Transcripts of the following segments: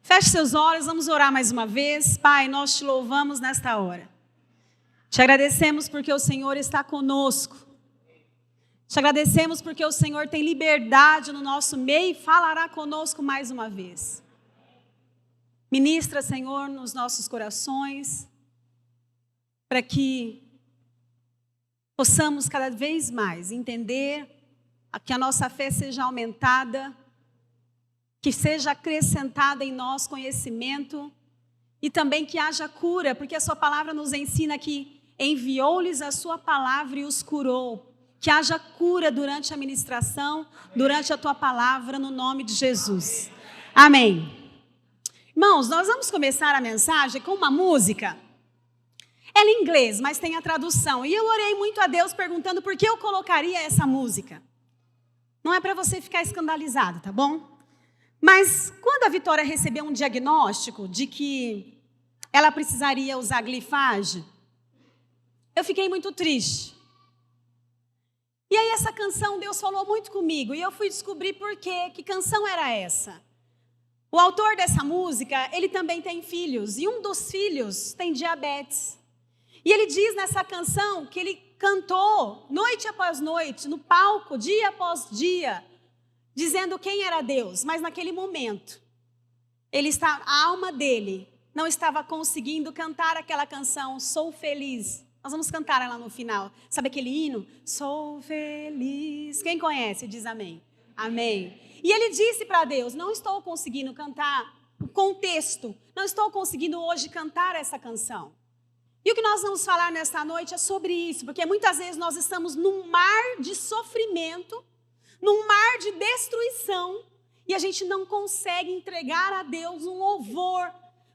Feche seus olhos, vamos orar mais uma vez. Pai, nós te louvamos nesta hora. Te agradecemos porque o Senhor está conosco. Te agradecemos porque o Senhor tem liberdade no nosso meio e falará conosco mais uma vez. Ministra, Senhor, nos nossos corações, para que possamos cada vez mais entender que a nossa fé seja aumentada, que seja acrescentada em nós conhecimento e também que haja cura, porque a sua palavra nos ensina que enviou-lhes a sua palavra e os curou. Que haja cura durante a ministração, durante a tua palavra, no nome de Jesus. Amém. Irmãos, nós vamos começar a mensagem com uma música. Ela é em inglês, mas tem a tradução. E eu orei muito a Deus perguntando por que eu colocaria essa música. Não é para você ficar escandalizado, tá bom? Mas quando a Vitória recebeu um diagnóstico de que ela precisaria usar glifage, eu fiquei muito triste. E aí essa canção, Deus falou muito comigo, e eu fui descobrir por quê, que canção era essa. O autor dessa música, ele também tem filhos, e um dos filhos tem diabetes. E ele diz nessa canção que ele cantou noite após noite, no palco, dia após dia, dizendo quem era Deus, mas naquele momento, a alma dele não estava conseguindo cantar aquela canção, Sou Feliz. Nós vamos cantar ela no final. Sabe aquele hino? Sou feliz. Quem conhece diz amém. Amém. E ele disse para Deus, não estou conseguindo cantar o contexto, não estou conseguindo hoje cantar essa canção. E o que nós vamos falar nesta noite é sobre isso, porque muitas vezes nós estamos num mar de sofrimento, num mar de destruição, e a gente não consegue entregar a Deus um louvor.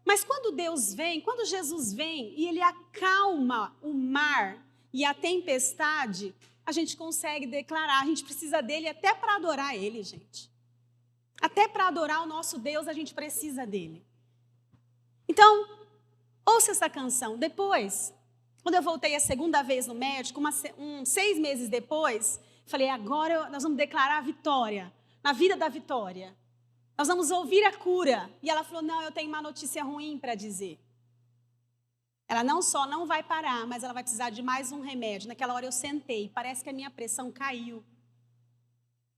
Mas quando Deus vem, quando Jesus vem e Ele acalma o mar e a tempestade, a gente consegue declarar, a gente precisa dEle até para adorar Ele, gente. Até para adorar o nosso Deus, a gente precisa dEle. Então, ouça essa canção. Depois, quando eu voltei a segunda vez no médico, 6 meses depois, falei, agora nós vamos declarar a vitória, na vida da Vitória. Nós vamos ouvir a cura. E ela falou, não, eu tenho uma notícia ruim para dizer. Ela não só não vai parar, mas ela vai precisar de mais um remédio. Naquela hora eu sentei, parece que a minha pressão caiu.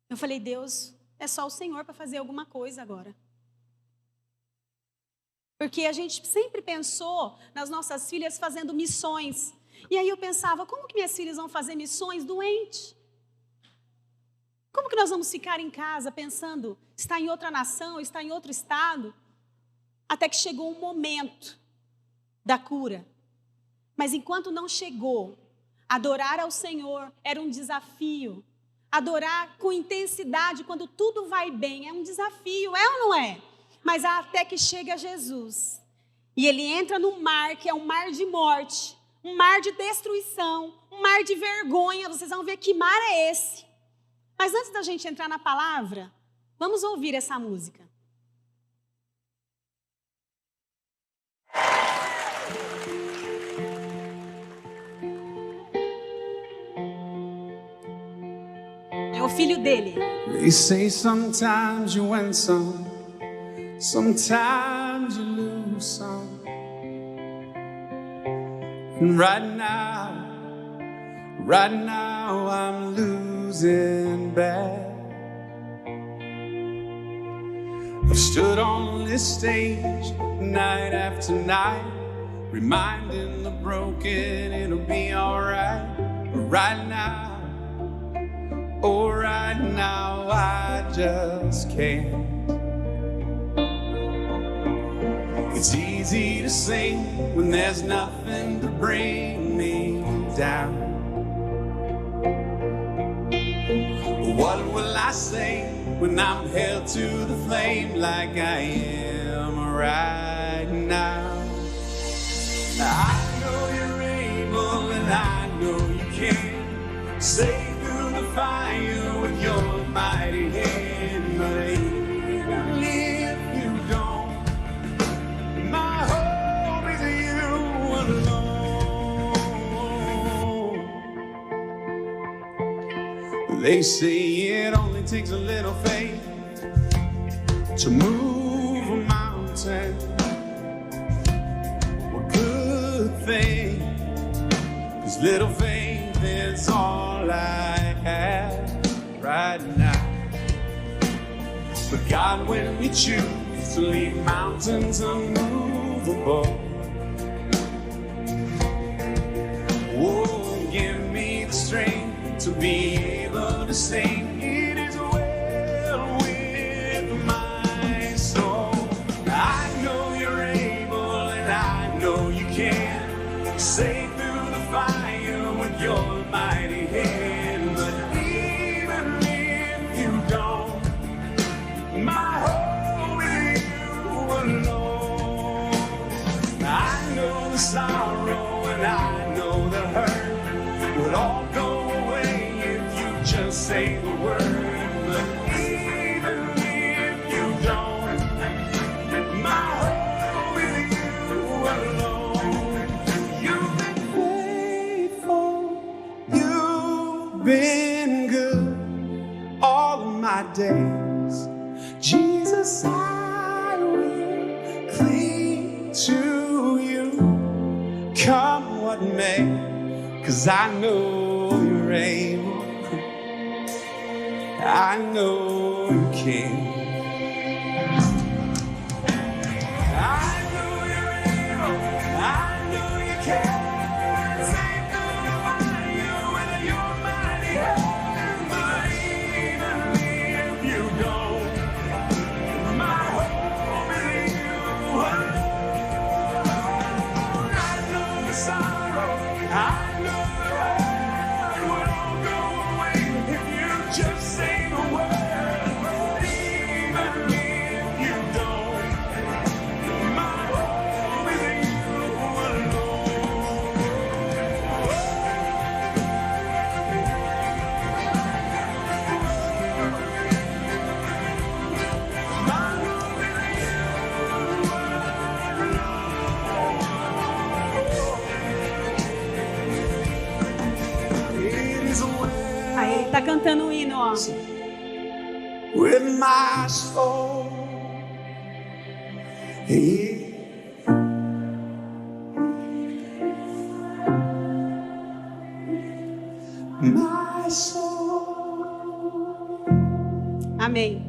Eu falei, Deus, é só o Senhor para fazer alguma coisa agora. Porque a gente sempre pensou nas nossas filhas fazendo missões. E aí eu pensava, como que minhas filhas vão fazer missões doentes? Como que nós vamos ficar em casa pensando, está em outra nação, está em outro estado? Até que chegou um momento da cura. Mas enquanto não chegou, adorar ao Senhor era um desafio. Adorar com intensidade quando tudo vai bem é um desafio, é ou não é? Mas até que chega Jesus. E ele entra num mar que é um mar de morte, um mar de destruição, um mar de vergonha. Vocês vão ver que mar é esse. Mas antes da gente entrar na palavra, vamos ouvir essa música. É o filho dele. They say sometimes you win some, sometimes you lose some. And right now I'm losing bad. I've stood on this stage night after night, reminding the broken it'll be alright. But right now, oh right now I just can't. It's easy to sing when there's nothing to bring me down. What will I say when I'm held to the flame like I am right now? I know you're able and I know you can save through the fire with your mighty hand. But even if you don't, my hope is you alone. They say it only takes a little faith to move a mountain. mountain. Well, good thing, 'cause little faith is all I have right now. But God, when you choose to leave mountains unmovable, oh, give me the strength to be able to sing. It is well with my soul. I know you're able and I know you can save through the fire with your mighty hand. But even if you don't, my hope is you alone. I know the sorrow and I know the hurt would all go away if you just say the word. But even if you don't, my hope is you alone. You've been faithful, you've been good all of my days. Jesus, I will cling to you, come what may, 'cause I know you're able, I know you can. I know you're able, I know you can. Save through the fire with your mighty hand. But even if you don't, my hope is in you alone. I know the sorrow, I know the hurt would all go away if you just say the word. Even if you don't, my hope is in you alone. My hope is in you. It is well Aí, tá cantando um hino, ó. with my soul. Yeah. My soul. Amém.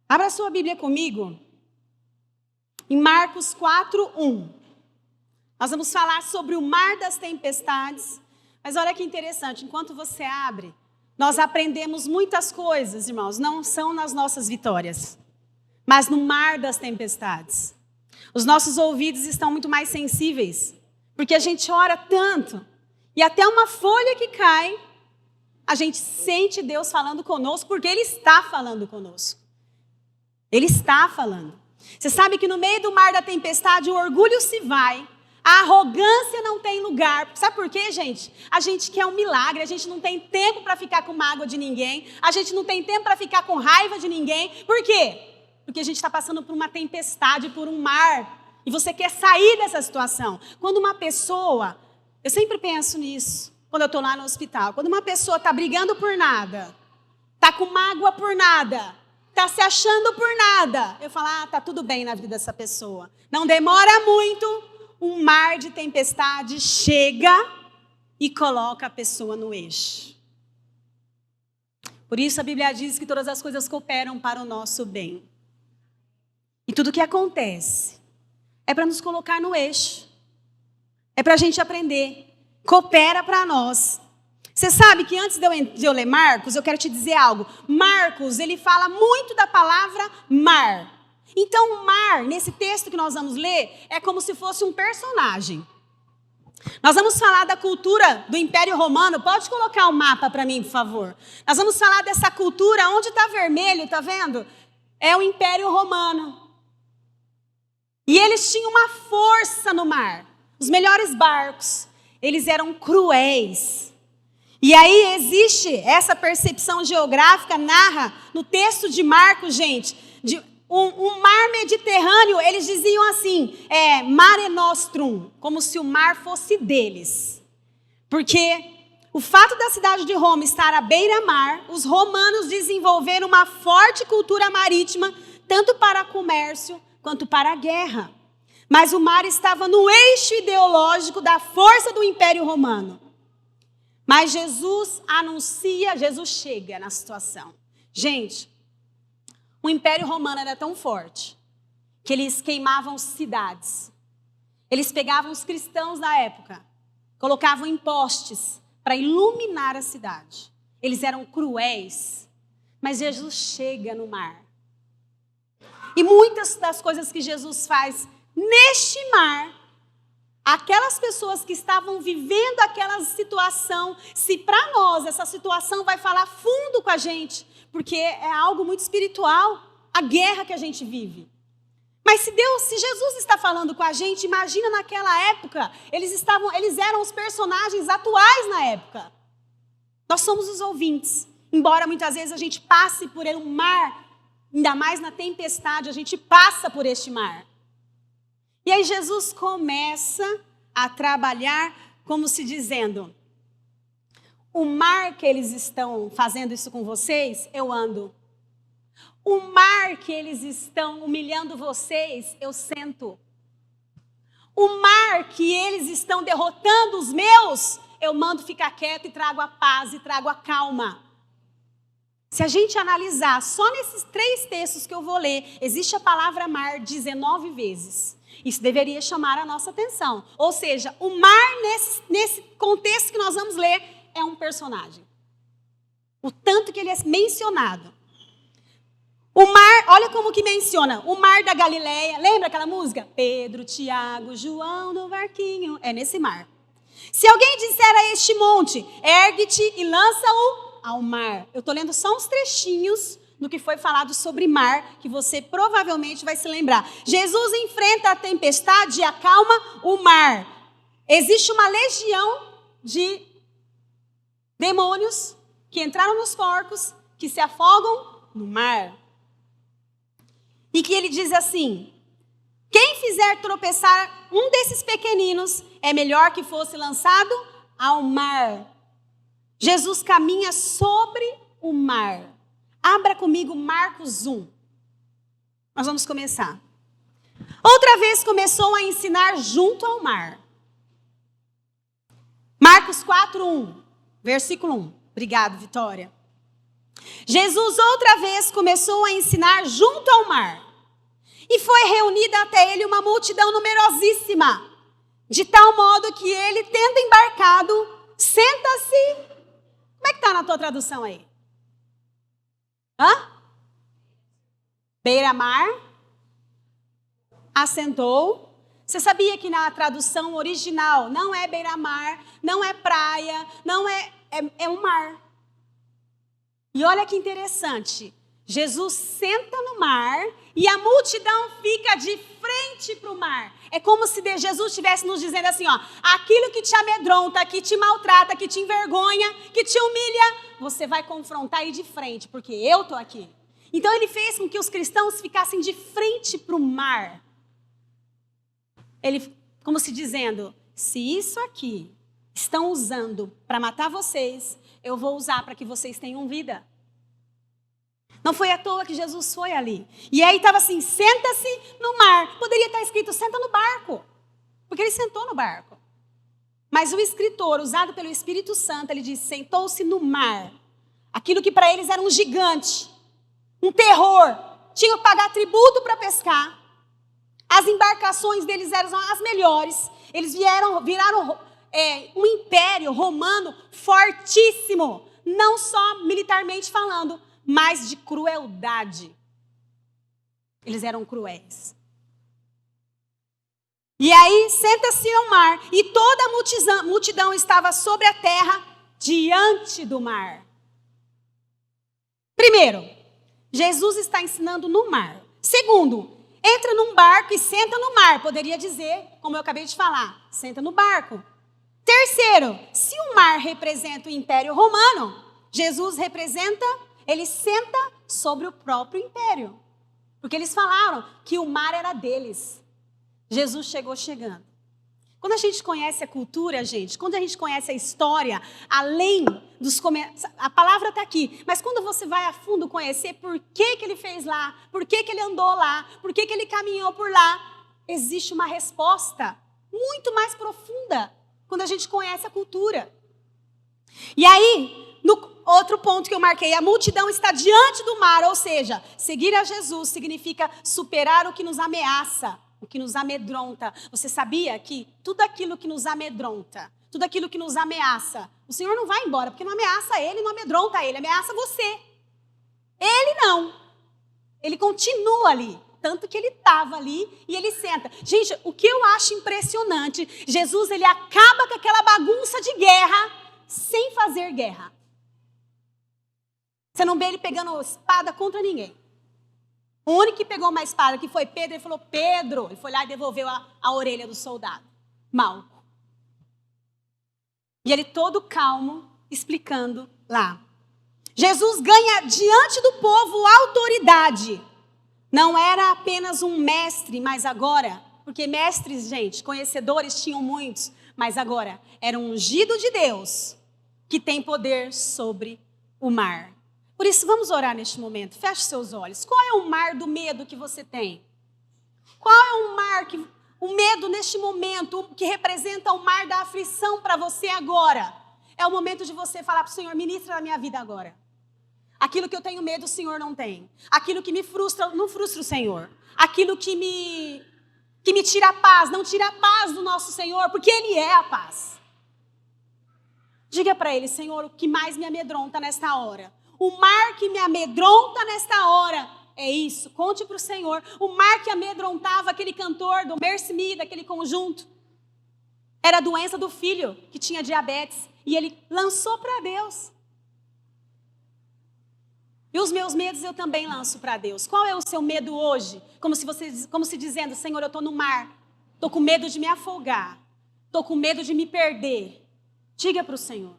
Abra sua Bíblia comigo em Marcos 4:1. Nós vamos falar sobre o mar das tempestades. Mas olha que interessante, enquanto você abre, nós aprendemos muitas coisas, irmãos, não são nas nossas vitórias, mas no mar das tempestades. Os nossos ouvidos estão muito mais sensíveis, porque a gente ora tanto, e até uma folha que cai, a gente sente Deus falando conosco, porque Ele está falando conosco. Ele está falando. Você sabe que no meio do mar da tempestade, o orgulho se vai, a arrogância não tem lugar. Sabe por quê, gente? A gente quer um milagre, a gente não tem tempo para ficar com mágoa de ninguém, a gente não tem tempo para ficar com raiva de ninguém. Por quê? Porque a gente está passando por uma tempestade, por um mar, e você quer sair dessa situação. Quando uma pessoa, eu sempre penso nisso, quando eu estou lá no hospital, quando uma pessoa está brigando por nada, está com mágoa por nada, está se achando por nada, eu falo, tá tudo bem na vida dessa pessoa. Não demora muito, um mar de tempestade chega e coloca a pessoa no eixo. Por isso a Bíblia diz que todas as coisas cooperam para o nosso bem. E tudo que acontece é para nos colocar no eixo. É para a gente aprender. Coopera para nós. Você sabe que antes de eu ler Marcos, eu quero te dizer algo. Marcos, ele fala muito da palavra mar. Então, o mar, nesse texto que nós vamos ler, é como se fosse um personagem. Nós vamos falar da cultura do Império Romano. Pode colocar o mapa para mim, por favor. Nós vamos falar dessa cultura, onde está vermelho, está vendo? É o Império Romano. E eles tinham uma força no mar. Os melhores barcos, eles eram cruéis. E aí existe essa percepção geográfica, narra no texto de Marcos, gente, de um mar Mediterrâneo, eles diziam assim, Mare Nostrum, como se o mar fosse deles. Porque O fato da cidade de Roma estar à beira-mar, os romanos desenvolveram uma forte cultura marítima, tanto para comércio quanto para a guerra. Mas o mar estava no eixo ideológico da força do Império Romano. Mas Jesus chega na situação. Gente, o Império Romano era tão forte que eles queimavam cidades. Eles pegavam os cristãos da época, colocavam em postes para iluminar a cidade. Eles eram cruéis, mas Jesus chega no mar. E muitas das coisas que Jesus faz neste mar, aquelas pessoas que estavam vivendo aquela situação, se para nós essa situação vai falar fundo com a gente, porque é algo muito espiritual, a guerra que a gente vive. Mas se Jesus está falando com a gente, imagina naquela época, eles eram os personagens atuais na época. Nós somos os ouvintes. Embora muitas vezes a gente passe por um mar, ainda mais na tempestade, a gente passa por este mar. E aí Jesus começa a trabalhar como se dizendo, o mar que eles estão fazendo isso com vocês, eu ando. O mar que eles estão humilhando vocês, eu sento. O mar que eles estão derrotando os meus, eu mando ficar quieto e trago a paz e trago a calma. Se a gente analisar só nesses 3 textos que eu vou ler, existe a palavra mar 19 vezes. Isso deveria chamar a nossa atenção. Ou seja, o mar nesse contexto que nós vamos ler é um personagem. O tanto que ele é mencionado. O mar, olha como que menciona, o mar da Galileia, lembra aquela música? Pedro, Tiago, João no barquinho, é nesse mar. Se alguém disser a este monte, ergue-te e lança-o ao mar. Eu estou lendo só uns trechinhos do que foi falado sobre mar, que você provavelmente vai se lembrar. Jesus enfrenta a tempestade e acalma o mar. Existe uma legião de demônios que entraram nos porcos, que se afogam no mar. E que ele diz assim, quem fizer tropeçar um desses pequeninos, é melhor que fosse lançado ao mar. Jesus caminha sobre o mar. Abra comigo Marcos 1. Nós vamos começar. Outra vez começou a ensinar junto ao mar. Marcos 4:1, versículo 1. Obrigado, Vitória. Jesus outra vez começou a ensinar junto ao mar. E foi reunida até ele uma multidão numerosíssima, de tal modo que ele, tendo embarcado, senta-se. Como é que está na tua tradução aí? Beira-mar, assentou. Você sabia que na tradução original não é beira-mar, não é praia, não é um mar. E olha que interessante, Jesus senta no mar e a multidão fica de frente para o mar. É como se Jesus estivesse nos dizendo assim, ó, aquilo que te amedronta, que te maltrata, que te envergonha, que te humilha, você vai confrontar aí de frente, porque eu estou aqui. Então ele fez com que os cristãos ficassem de frente para o mar. Ele, como se dizendo, se isso aqui estão usando para matar vocês, eu vou usar para que vocês tenham vida. Não foi à toa que Jesus foi ali. E aí estava assim, senta-se no mar. Poderia estar escrito, senta no barco. Porque ele sentou no barco. Mas o escritor, usado pelo Espírito Santo, ele diz, sentou-se no mar. Aquilo que para eles era um gigante, um terror. Tinham que pagar tributo para pescar. As embarcações deles eram as melhores. Eles viraram um império romano fortíssimo. Não só militarmente falando, mas de crueldade. Eles eram cruéis. E aí, senta-se no mar, e toda a multidão estava sobre a terra, diante do mar. Primeiro, Jesus está ensinando no mar. Segundo, entra num barco e senta no mar. Poderia dizer, como eu acabei de falar, senta no barco. Terceiro, se o mar representa o Império Romano, Jesus representa, ele senta sobre o próprio império. Porque eles falaram que o mar era deles. Jesus chegou chegando. Quando a gente conhece a cultura, gente, quando a gente conhece a história, além dos a palavra está aqui, mas quando você vai a fundo conhecer por que ele fez lá, por que ele andou lá, por que ele caminhou por lá, existe uma resposta muito mais profunda quando a gente conhece a cultura. E aí, no outro ponto que eu marquei, a multidão está diante do mar, ou seja, seguir a Jesus significa superar o que nos ameaça, o que nos amedronta. Você sabia que tudo aquilo que nos amedronta, tudo aquilo que nos ameaça, o Senhor não vai embora, porque não ameaça ele, não amedronta ele, ameaça você. Ele não. Ele continua ali, tanto que ele estava ali e ele senta. Gente, o que eu acho impressionante, Jesus, ele acaba com aquela bagunça de guerra sem fazer guerra. Você não vê ele pegando espada contra ninguém. O único que pegou uma espada, que foi Pedro, ele falou, Pedro. Ele foi lá e devolveu a orelha do soldado. Malco. E ele todo calmo, explicando lá. Jesus ganha diante do povo autoridade. Não era apenas um mestre, mas agora, porque mestres, gente, conhecedores tinham muitos, mas agora era um ungido de Deus que tem poder sobre o mar. Por isso, vamos orar neste momento. Feche seus olhos. Qual é o mar do medo que você tem? Qual é o mar, o medo neste momento, que representa o mar da aflição para você agora? É o momento de você falar para o Senhor, ministra na minha vida agora. Aquilo que eu tenho medo, o Senhor não tem. Aquilo que me frustra, não frustra o Senhor. Aquilo que me tira a paz, não tira a paz do nosso Senhor, porque Ele é a paz. Diga para Ele, Senhor, o que mais me amedronta nesta hora? O mar que me amedronta nesta hora é isso. Conte para o Senhor. O mar que amedrontava aquele cantor do Mercy Me, daquele conjunto, era a doença do filho, que tinha diabetes. E ele lançou para Deus. E os meus medos eu também lanço para Deus. Qual é o seu medo hoje? Como se dizendo, Senhor, eu estou no mar. Estou com medo de me afogar. Estou com medo de me perder. Diga para o Senhor.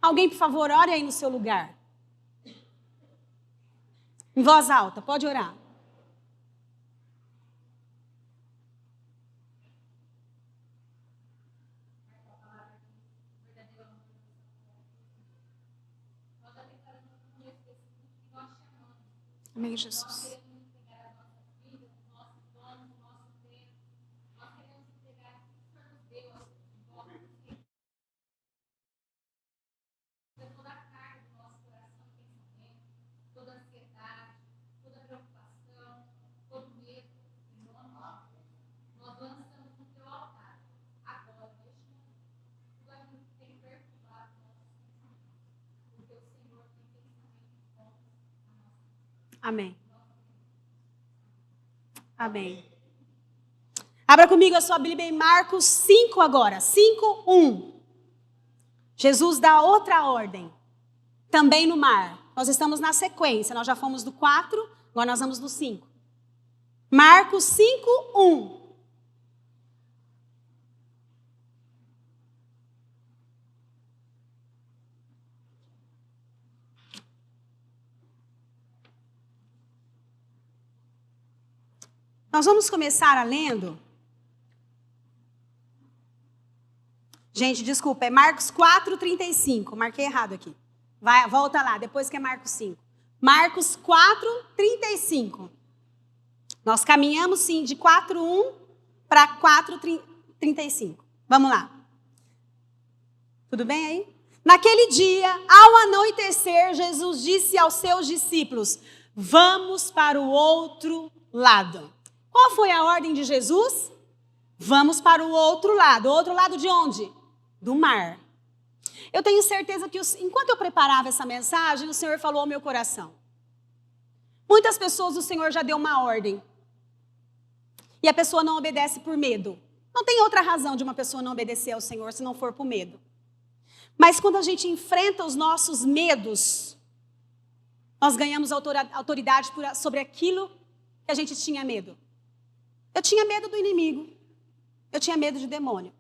Alguém, por favor, ore aí no seu lugar. Em voz alta, pode orar. Amém, Jesus. Amém. Amém. Abra comigo a sua Bíblia em Marcos 5 agora. 5:1. Jesus dá outra ordem. Também no mar. Nós estamos na sequência. Nós já fomos do 4, agora nós vamos do 5. Marcos 5:1. Nós vamos começar lendo. Gente, desculpa, é Marcos 4:35. Marquei errado aqui. Volta lá, depois que é Marcos 5. Marcos 4:35. Nós caminhamos, sim, de 4:1 para 4:35. Vamos lá. Tudo bem aí? Naquele dia, ao anoitecer, Jesus disse aos seus discípulos, vamos para o outro lado. Qual foi a ordem de Jesus? Vamos para o outro lado. O outro lado de onde? Do mar. Eu tenho certeza que, enquanto eu preparava essa mensagem, o Senhor falou ao meu coração. Muitas pessoas o Senhor já deu uma ordem. E a pessoa não obedece por medo. Não tem outra razão de uma pessoa não obedecer ao Senhor se não for por medo. Mas quando a gente enfrenta os nossos medos, nós ganhamos autoridade sobre aquilo que a gente tinha medo. Eu tinha medo do inimigo. Eu tinha medo de demônio.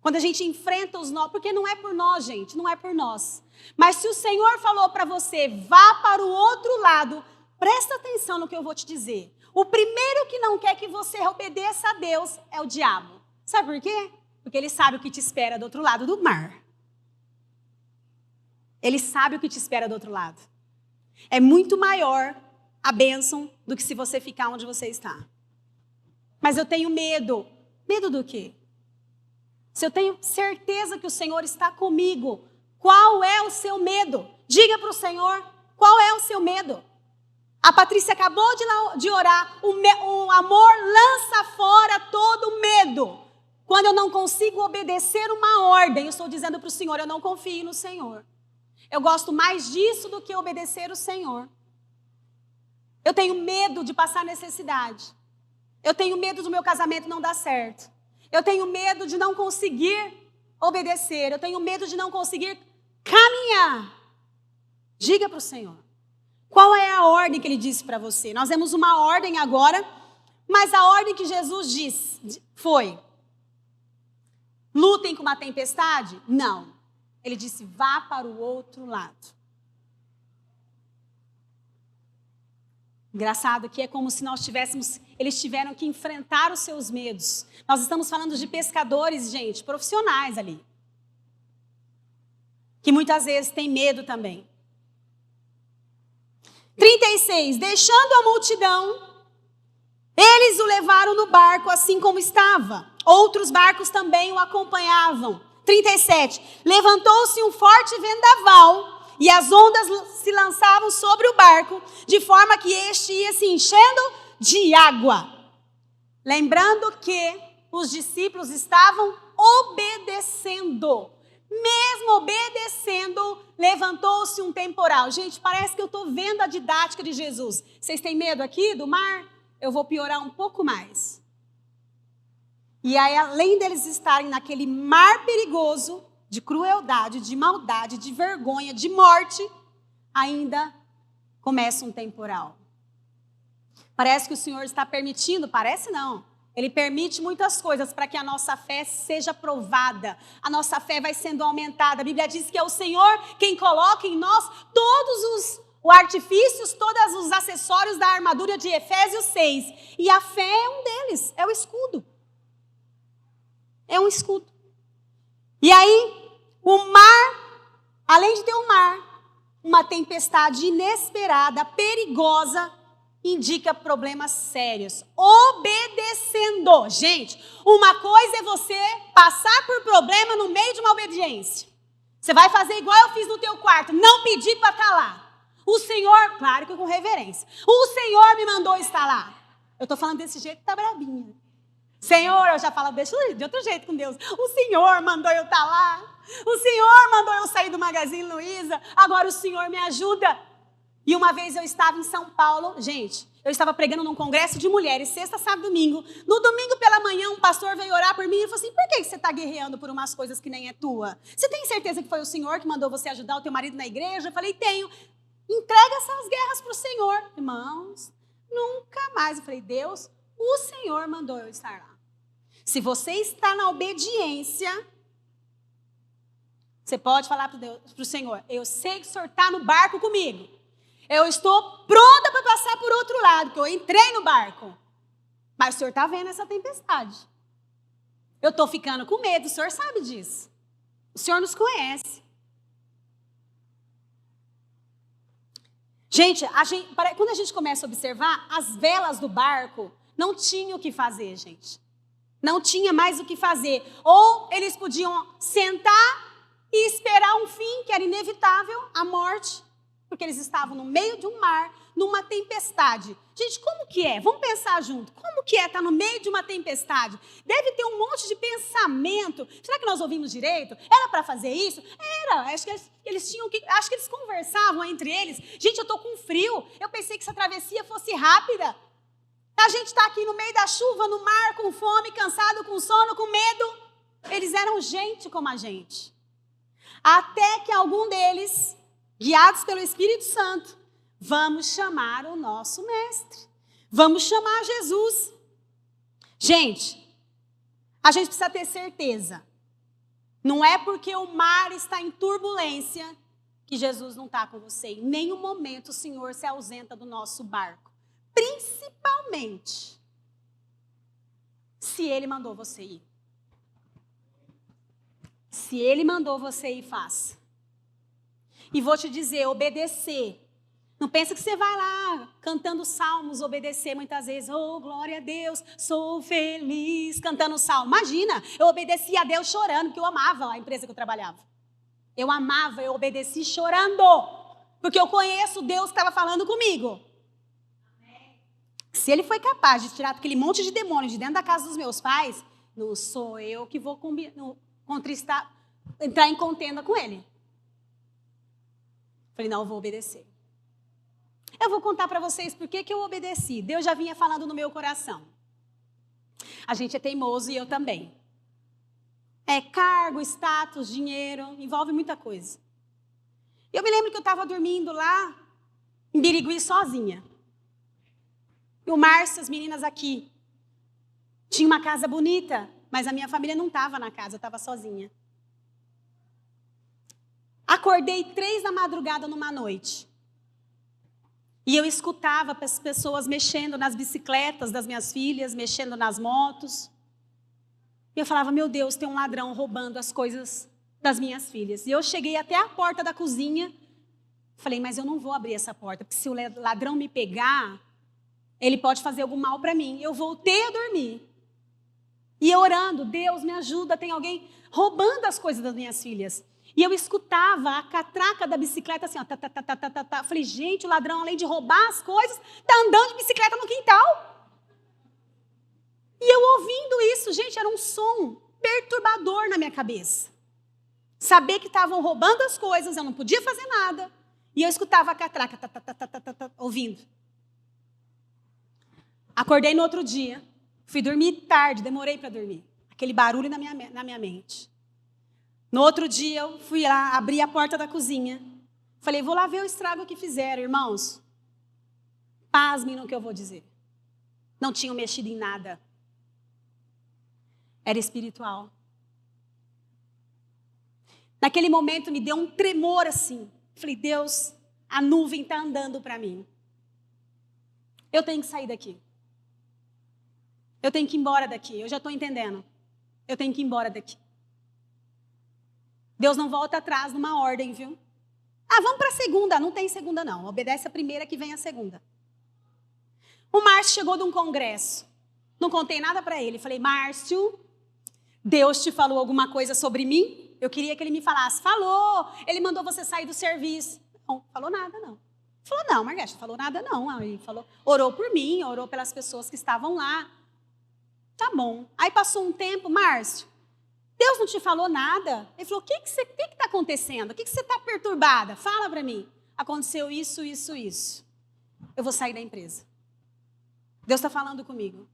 Quando a gente enfrenta os nós, porque não é por nós, gente, não é por nós. Mas se o Senhor falou para você, vá para o outro lado, presta atenção no que eu vou te dizer. O primeiro que não quer que você obedeça a Deus é o diabo. Sabe por quê? Porque ele sabe o que te espera do outro lado do mar. Ele sabe o que te espera do outro lado. É muito maior a bênção do que se você ficar onde você está. Mas eu tenho medo. Medo do quê? Se eu tenho certeza que o Senhor está comigo, qual é o seu medo? Diga para o Senhor, qual é o seu medo? A Patrícia acabou de orar. O amor lança fora todo medo. Quando eu não consigo obedecer uma ordem, eu estou dizendo para o Senhor, eu não confio no Senhor. Eu gosto mais disso do que obedecer o Senhor. Eu tenho medo de passar necessidade. Eu tenho medo do meu casamento não dar certo. Eu tenho medo de não conseguir obedecer. Eu tenho medo de não conseguir caminhar. Diga para o Senhor. Qual é a ordem que Ele disse para você? Nós temos uma ordem agora, mas a ordem que Jesus disse foi: lutem com uma tempestade? Não. Ele disse, vá para o outro lado. Engraçado que é como se eles tiveram que enfrentar os seus medos. Nós estamos falando de pescadores, gente, profissionais ali. Que muitas vezes têm medo também. 36, deixando a multidão, eles o levaram no barco assim como estava. Outros barcos também o acompanhavam. 37, levantou-se um forte vendaval e as ondas se lançavam sobre o barco, de forma que este ia se enchendo de água. Lembrando que os discípulos estavam obedecendo. Mesmo obedecendo, levantou-se um temporal. Gente, parece que eu estou vendo a didática de Jesus. Vocês têm medo aqui do mar? Eu vou piorar um pouco mais. E aí, além deles estarem naquele mar perigoso, de crueldade, de maldade, de vergonha, de morte, ainda começa um temporal. Parece que o Senhor está permitindo, parece não. Ele permite muitas coisas para que a nossa fé seja provada. A nossa fé vai sendo aumentada. A Bíblia diz que é o Senhor quem coloca em nós todos os artifícios, todos os acessórios da armadura de Efésios 6. E a fé é um deles, é o escudo. É um escudo. E aí, o mar, além de ter um mar, uma tempestade inesperada, perigosa, indica problemas sérios. Obedecendo. Gente, uma coisa é você passar por problema no meio de uma obediência. Você vai fazer igual eu fiz no teu quarto, não pedir para estar lá. O Senhor, claro que com reverência, o Senhor me mandou estar lá. Eu estou falando desse jeito que tá brabinha. Senhor, eu já falo de outro jeito com Deus. O Senhor mandou eu estar lá. O Senhor mandou eu sair do Magazine Luiza. Agora o Senhor me ajuda. E uma vez eu estava em São Paulo. Gente, eu estava pregando num congresso de mulheres, sexta, sábado, domingo. No domingo pela manhã, um pastor veio orar por mim e falou assim, por que você está guerreando por umas coisas que nem é tua? Você tem certeza que foi o Senhor que mandou você ajudar o teu marido na igreja? Eu falei, tenho. Entrega essas guerras para o Senhor. Irmãos, nunca mais. Eu falei, Deus, o Senhor mandou eu estar lá. Se você está na obediência, você pode falar para o Senhor, eu sei que o Senhor está no barco comigo. Eu estou pronta para passar por outro lado, porque eu entrei no barco. Mas o Senhor está vendo essa tempestade. Eu estou ficando com medo, o Senhor sabe disso. O Senhor nos conhece. Gente, quando a gente começa a observar, as velas do barco não tinham o que fazer, gente. Não tinha mais o que fazer. Ou eles podiam sentar e esperar um fim, que era inevitável, a morte, porque eles estavam no meio de um mar, numa tempestade. Gente, como que é? Vamos pensar junto. Como que é estar no meio de uma tempestade? Deve ter um monte de pensamento. Será que nós ouvimos direito? Era para fazer isso? Era. Acho que eles conversavam entre eles. Gente, eu estou com frio. Eu pensei que essa travessia fosse rápida. A gente está aqui no meio da chuva, no mar, com fome, cansado, com sono, com medo. Eles eram gente como a gente. Até que algum deles, guiados pelo Espírito Santo, vamos chamar o nosso mestre. Vamos chamar Jesus. Gente, a gente precisa ter certeza. Não é porque o mar está em turbulência que Jesus não está com você. Em nenhum momento o Senhor se ausenta do nosso barco. principalmente se ele mandou você ir. Se ele mandou você ir, faça. E vou te dizer, obedecer. Não pensa que você vai lá cantando salmos, obedecer muitas vezes. Oh, glória a Deus, sou feliz, cantando salmo. Imagina, eu obedecia a Deus chorando, porque eu amava a empresa que eu trabalhava. Eu amava, eu obedeci chorando, porque eu conheço o Deus que estava falando comigo. Se ele foi capaz de tirar aquele monte de demônio de dentro da casa dos meus pais, não sou eu que vou entrar em contenda com ele. Falei, não, eu vou obedecer. Eu vou contar para vocês por que eu obedeci. Deus já vinha falando no meu coração. A gente é teimoso e eu também. Cargo, status, dinheiro, envolve muita coisa. Eu me lembro que eu estava dormindo lá em Birigui sozinha. E o Márcio, as meninas aqui, tinha uma casa bonita, mas a minha família não estava na casa, eu estava sozinha. Acordei 3 da madrugada numa noite. E eu escutava as pessoas mexendo nas bicicletas das minhas filhas, mexendo nas motos. E eu falava, meu Deus, tem um ladrão roubando as coisas das minhas filhas. E eu cheguei até a porta da cozinha. Falei, mas eu não vou abrir essa porta, porque se o ladrão me pegar, ele pode fazer algum mal para mim. Eu voltei a dormir. E eu orando, Deus me ajuda, tem alguém roubando as coisas das minhas filhas. E eu escutava a catraca da bicicleta assim, ó, tá, tá, tá, tá, tá, tá, tá. Falei, gente, o ladrão, além de roubar as coisas, tá andando de bicicleta no quintal. E eu ouvindo isso, gente, era um som perturbador na minha cabeça. Saber que estavam roubando as coisas, eu não podia fazer nada. E eu escutava a catraca, tá, tá, tá, tá, tá, tá, tá, ouvindo. Acordei no outro dia, fui dormir tarde, demorei para dormir. Aquele barulho na minha mente. No outro dia, eu fui lá, abri a porta da cozinha. Falei, vou lá ver o estrago que fizeram, irmãos. Pasmem no que eu vou dizer. Não tinham mexido em nada. Era espiritual. Naquele momento, me deu um tremor assim. Falei, Deus, a nuvem está andando para mim. Eu tenho que sair daqui. Eu tenho que ir embora daqui. Eu já estou entendendo. Eu tenho que ir embora daqui. Deus não volta atrás numa ordem, viu? Vamos para a segunda. Não tem segunda, não. Obedece a primeira que vem a segunda. O Márcio chegou de um congresso. Não contei nada para ele. Falei, Márcio, Deus te falou alguma coisa sobre mim? Eu queria que ele me falasse. Falou. Ele mandou você sair do serviço. Não, falou nada, não. Falou, não, Marguerite, não falou nada, não. Aí falou, orou por mim, orou pelas pessoas que estavam lá. Tá bom. Aí passou um tempo, Márcio, Deus não te falou nada? Ele falou, o que está acontecendo? O que você está perturbada? Fala para mim. Aconteceu isso, isso, isso. Eu vou sair da empresa. Deus está falando comigo.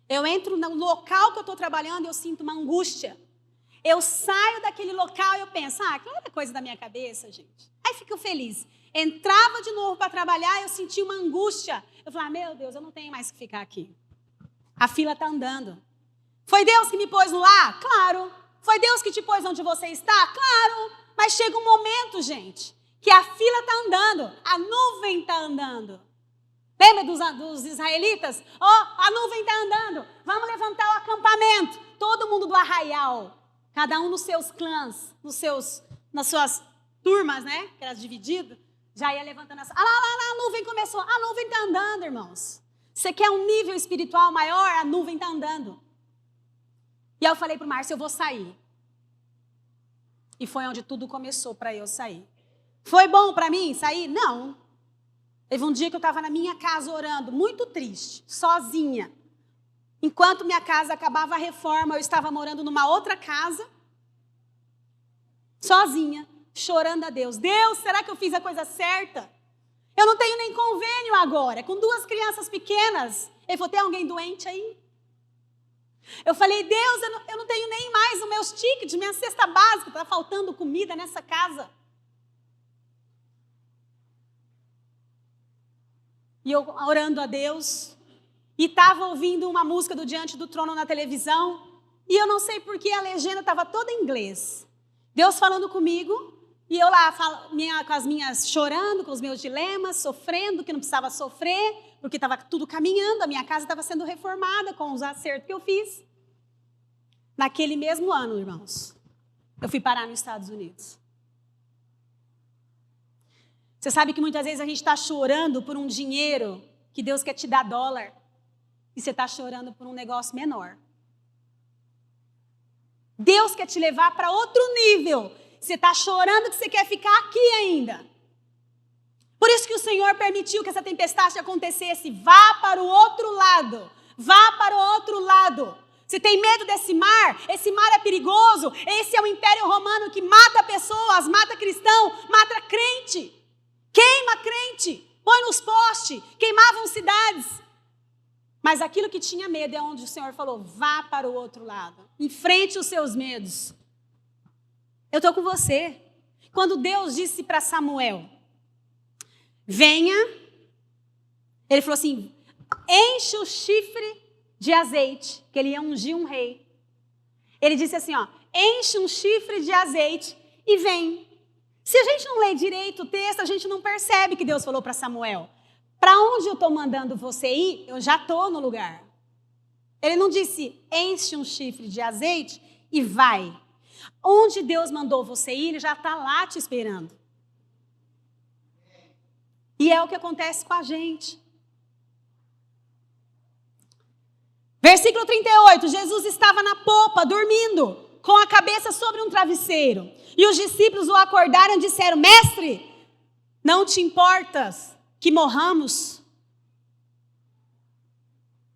Eu entro no local que eu estou trabalhando e eu sinto uma angústia. Eu saio daquele local e eu penso, aquilo é coisa da minha cabeça, gente. Aí fico feliz. Entrava de novo para trabalhar e eu senti uma angústia. Eu falei, meu Deus, eu não tenho mais que ficar aqui. A fila está andando. Foi Deus que me pôs no lar? Claro. Foi Deus que te pôs onde você está? Claro. Mas chega um momento, gente, que a fila está andando, a nuvem está andando. Lembra dos israelitas? A nuvem está andando. Vamos levantar o acampamento. Todo mundo do arraial. Cada um nos seus clãs, nas suas turmas, né? Que era dividido. Já ia levantando essa. Lá, a nuvem começou. A nuvem está andando, irmãos. Você quer um nível espiritual maior? A nuvem está andando. E aí eu falei para o Márcio, eu vou sair. E foi onde tudo começou para eu sair. Foi bom para mim sair? Não. Teve um dia que eu estava na minha casa orando, muito triste, sozinha. Enquanto minha casa acabava a reforma, eu estava morando numa outra casa, sozinha, chorando a Deus. Deus, será que eu fiz a coisa certa? Eu não tenho nem convênio agora, com 2 crianças pequenas. Ele falou, tem alguém doente aí? Eu falei, Deus, eu não tenho nem mais os meus tickets, minha cesta básica, está faltando comida nessa casa. E eu orando a Deus, e estava ouvindo uma música do Diante do Trono na televisão, e eu não sei porque a legenda estava toda em inglês. Deus falando comigo, e eu lá com as minhas chorando, com os meus dilemas, sofrendo, que não precisava sofrer, porque estava tudo caminhando, a minha casa estava sendo reformada com os acertos que eu fiz. Naquele mesmo ano, irmãos, eu fui parar nos Estados Unidos. Você sabe que muitas vezes a gente está chorando por um dinheiro que Deus quer te dar dólar e você está chorando por um negócio menor. Deus quer te levar para outro nível. Você está chorando que você quer ficar aqui ainda. Por isso que o Senhor permitiu que essa tempestade acontecesse. Vá para o outro lado. Vá para o outro lado. Você tem medo desse mar? Esse mar é perigoso. Esse é o Império Romano que mata pessoas, mata cristão, mata crente. Queima crente, põe nos postes, queimavam cidades. Mas aquilo que tinha medo é onde o Senhor falou, vá para o outro lado. Enfrente os seus medos. Eu estou com você. Quando Deus disse para Samuel, venha, ele falou assim, enche o chifre de azeite, que ele ia ungir um rei. Ele disse assim, ó, enche um chifre de azeite e vem. Se a gente não lê direito o texto, a gente não percebe que Deus falou para Samuel. Para onde eu estou mandando você ir, eu já estou no lugar. Ele não disse, enche um chifre de azeite e vai. Onde Deus mandou você ir, ele já está lá te esperando. E é o que acontece com a gente. Versículo 38, Jesus estava na popa, dormindo, com a cabeça sobre um travesseiro. E os discípulos o acordaram e disseram, mestre, não te importas que morramos?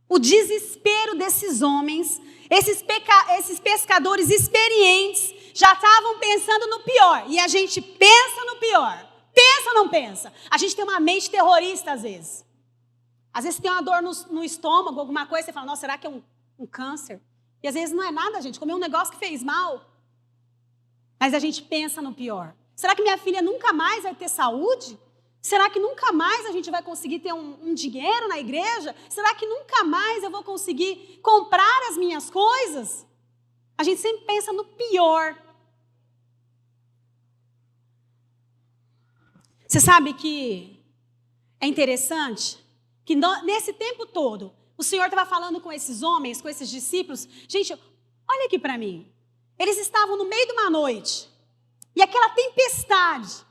O desespero desses homens, esses pescadores experientes, já estavam pensando no pior. E a gente pensa no pior. Pensa ou não pensa? A gente tem uma mente terrorista às vezes. Às vezes tem uma dor no estômago, alguma coisa, você fala, nossa, será que é um câncer? E às vezes não é nada, gente, comeu um negócio que fez mal. Mas a gente pensa no pior. Será que minha filha nunca mais vai ter saúde? Será que nunca mais a gente vai conseguir ter um dinheiro na igreja? Será que nunca mais eu vou conseguir comprar as minhas coisas? A gente sempre pensa no pior. Você sabe que é interessante que nesse tempo todo, o Senhor estava falando com esses homens, com esses discípulos. Gente, olha aqui para mim. Eles estavam no meio de uma noite. E aquela tempestade.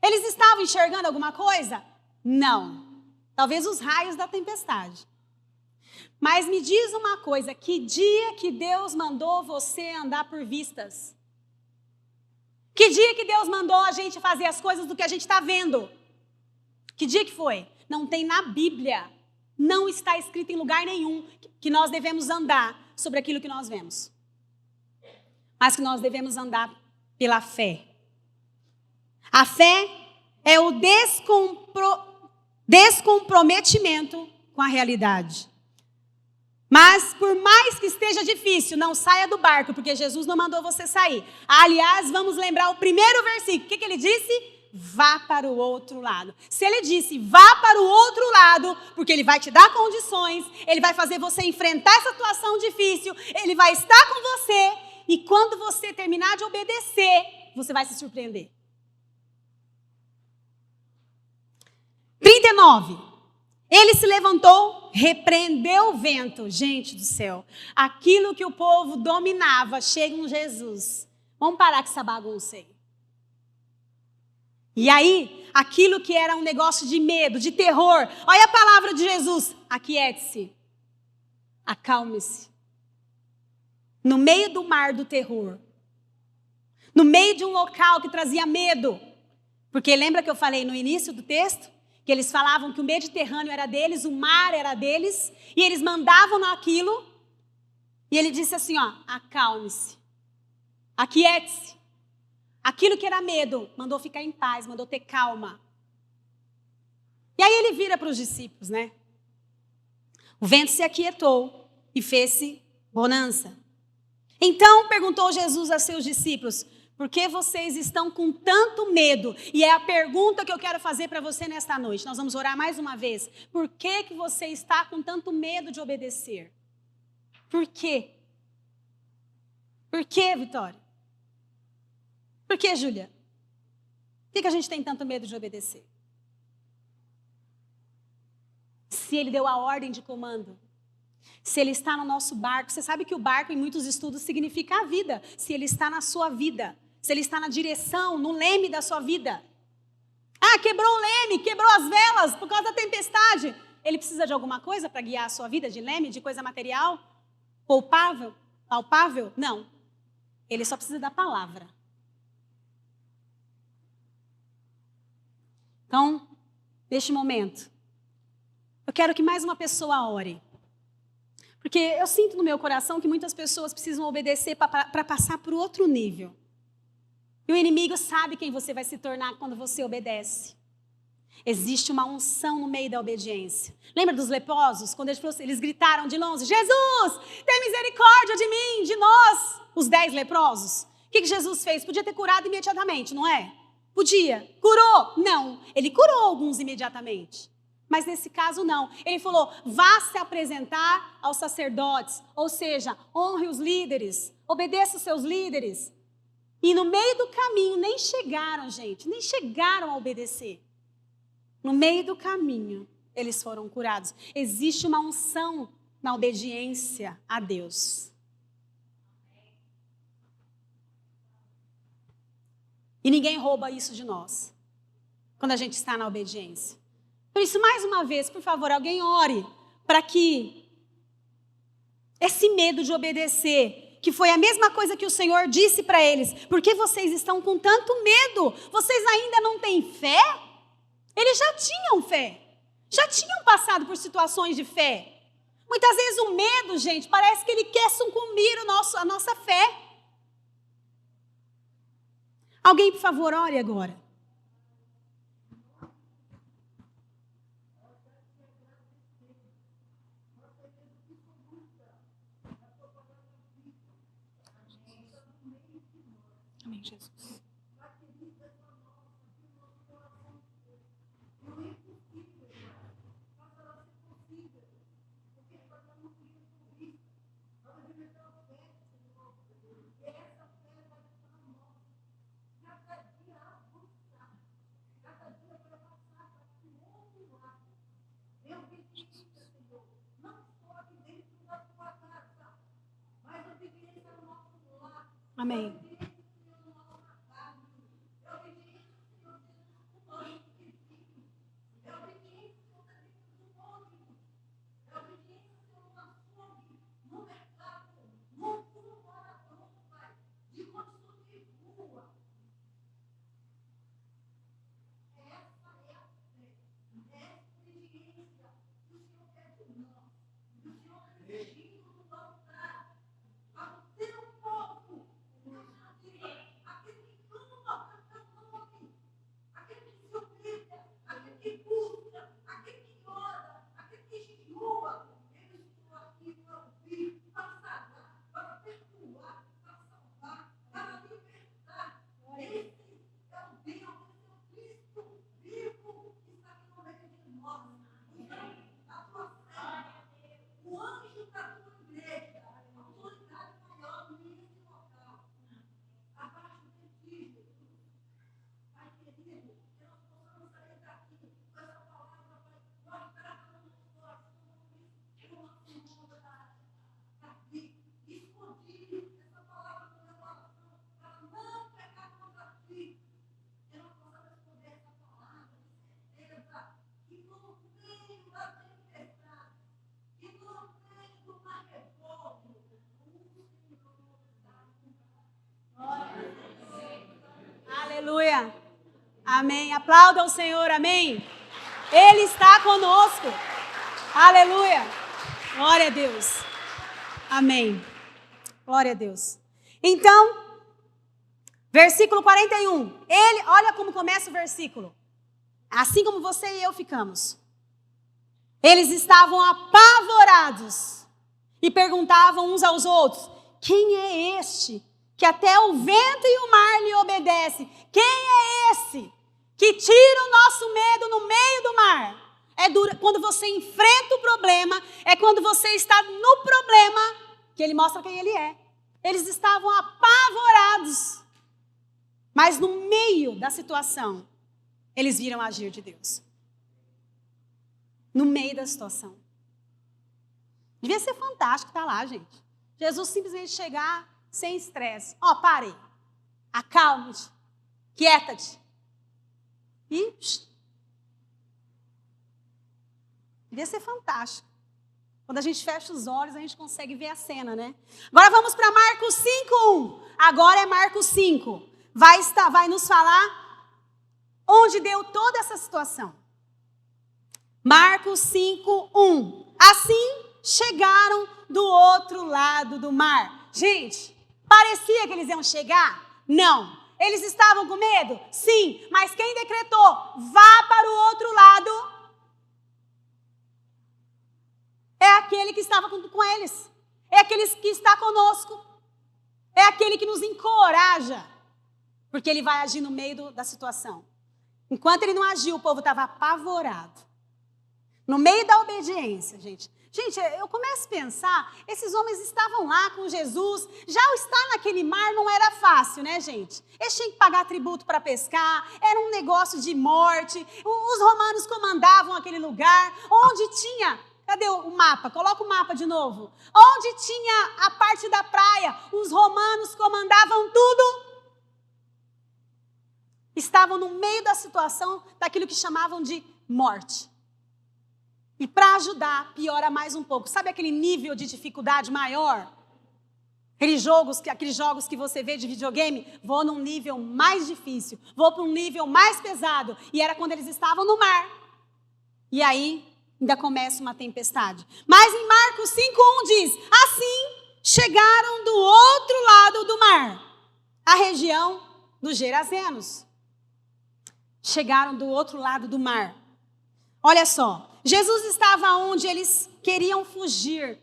Eles estavam enxergando alguma coisa? Não. Talvez os raios da tempestade. Mas me diz uma coisa. Que dia que Deus mandou você andar por vistas? Que dia que Deus mandou a gente fazer as coisas do que a gente está vendo? Que dia que foi? Não tem na Bíblia. Não está escrito em lugar nenhum que nós devemos andar sobre aquilo que nós vemos. Mas que nós devemos andar pela fé. A fé é o descomprometimento com a realidade. Mas por mais que esteja difícil, não saia do barco, porque Jesus não mandou você sair. Aliás, vamos lembrar o primeiro versículo. O que ele disse? Vá para o outro lado. Se ele disse, vá para o outro lado, porque ele vai te dar condições, ele vai fazer você enfrentar essa situação difícil, ele vai estar com você, e quando você terminar de obedecer, você vai se surpreender. 39. Ele se levantou, repreendeu o vento. Gente do céu, aquilo que o povo dominava, chega um Jesus. Vamos parar com essa bagunça aí. E aí, aquilo que era um negócio de medo, de terror, olha a palavra de Jesus, aquiete-se, acalme-se. No meio do mar do terror, no meio de um local que trazia medo, porque lembra que eu falei no início do texto? Que eles falavam que o Mediterrâneo era deles, o mar era deles, e eles mandavam naquilo, e ele disse assim, ó, acalme-se, aquiete-se. Aquilo que era medo, mandou ficar em paz, mandou ter calma. E aí ele vira para os discípulos, né? O vento se aquietou e fez-se bonança. Então perguntou Jesus a seus discípulos, por que vocês estão com tanto medo? E é a pergunta que eu quero fazer para você nesta noite. Nós vamos orar mais uma vez. Por que você está com tanto medo de obedecer? Por quê? Por quê, Vitória? Por que, Júlia? Por que a gente tem tanto medo de obedecer? se ele deu a ordem de comando, se ele está no nosso barco. Você sabe que o barco, em muitos estudos, significa a vida. Se ele está na sua vida, se ele está na direção, no leme da sua vida. Ah, quebrou o leme, quebrou as velas por causa da tempestade. Ele precisa de alguma coisa para guiar a sua vida, de leme, de coisa material? Palpável? Não. Ele só precisa da palavra. Então, neste momento, eu quero que mais uma pessoa ore. Porque eu sinto no meu coração que muitas pessoas precisam obedecer para passar para o outro nível. E o inimigo sabe quem você vai se tornar quando você obedece. Existe uma unção no meio da obediência. Lembra dos leprosos? Quando eles gritaram de longe, Jesus, tem misericórdia de mim, de nós, os 10 leprosos. O que Jesus fez? Podia ter curado imediatamente, não é? Podia. Curou? Não. Ele curou alguns imediatamente. Mas nesse caso não. Ele falou, vá se apresentar aos sacerdotes. Ou seja, honre os líderes. Obedeça os seus líderes. E no meio do caminho, nem chegaram, gente. Nem chegaram a obedecer. No meio do caminho, eles foram curados. Existe uma unção na obediência a Deus. E ninguém rouba isso de nós, quando a gente está na obediência. Por isso, mais uma vez, por favor, alguém ore para que esse medo de obedecer, que foi a mesma coisa que o Senhor disse para eles, por que vocês estão com tanto medo? Vocês ainda não têm fé? Eles já tinham fé, já tinham passado por situações de fé. Muitas vezes o medo, gente, parece que ele quer sucumbir a nossa fé. Alguém, por favor, ore agora. Amém, Jesus. Amém. Aleluia. Amém. Aplauda o Senhor. Amém. Ele está conosco. Aleluia. Glória a Deus. Amém. Glória a Deus. Então, versículo 41. Olha como começa o versículo. Assim como você e eu ficamos. Eles estavam apavorados e perguntavam uns aos outros: quem é este que até o vento e o mar lhe obedecem? Quem é esse que tira o nosso medo no meio do mar? Quando você enfrenta o problema, é quando você está no problema que ele mostra quem ele é. Eles estavam apavorados, mas no meio da situação, eles viram agir de Deus. no meio da situação. Devia ser fantástico estar lá, gente. Jesus simplesmente chegar sem estresse. Ó, pare. Acalme-te. Quieta-te. E devia ser fantástico. Quando a gente fecha os olhos, a gente consegue ver a cena, né? Agora vamos para Marcos 5:1. Agora é Marcos 5. Vai nos falar onde deu toda essa situação. Marcos 5:1. Assim chegaram do outro lado do mar. Gente, parecia que eles iam chegar? Não. Eles estavam com medo? Sim. Mas quem decretou? Vá para o outro lado. É aquele que estava com eles. É aquele que está conosco. É aquele que nos encoraja. Porque ele vai agir no meio da situação. Enquanto ele não agiu, o povo estava apavorado. No meio da obediência, gente. Gente, eu começo a pensar, esses homens estavam lá com Jesus, já estar naquele mar não era fácil, né, gente? Eles tinham que pagar tributo para pescar, era um negócio de morte, os romanos comandavam aquele lugar, onde tinha, cadê o mapa? Coloca o mapa de novo. Onde tinha a parte da praia, os romanos comandavam tudo. Estavam no meio da situação, daquilo que chamavam de morte. E para ajudar, piora mais um pouco. Sabe aquele nível de dificuldade maior? Aqueles jogos que você vê de videogame, vou num nível mais difícil, vou para um nível mais pesado. E era quando eles estavam no mar. E aí, ainda começa uma tempestade. Mas em Marcos 5:1 diz, assim chegaram do outro lado do mar, a região dos Gerazenos. Chegaram do outro lado do mar. Olha só. Jesus estava onde eles queriam fugir,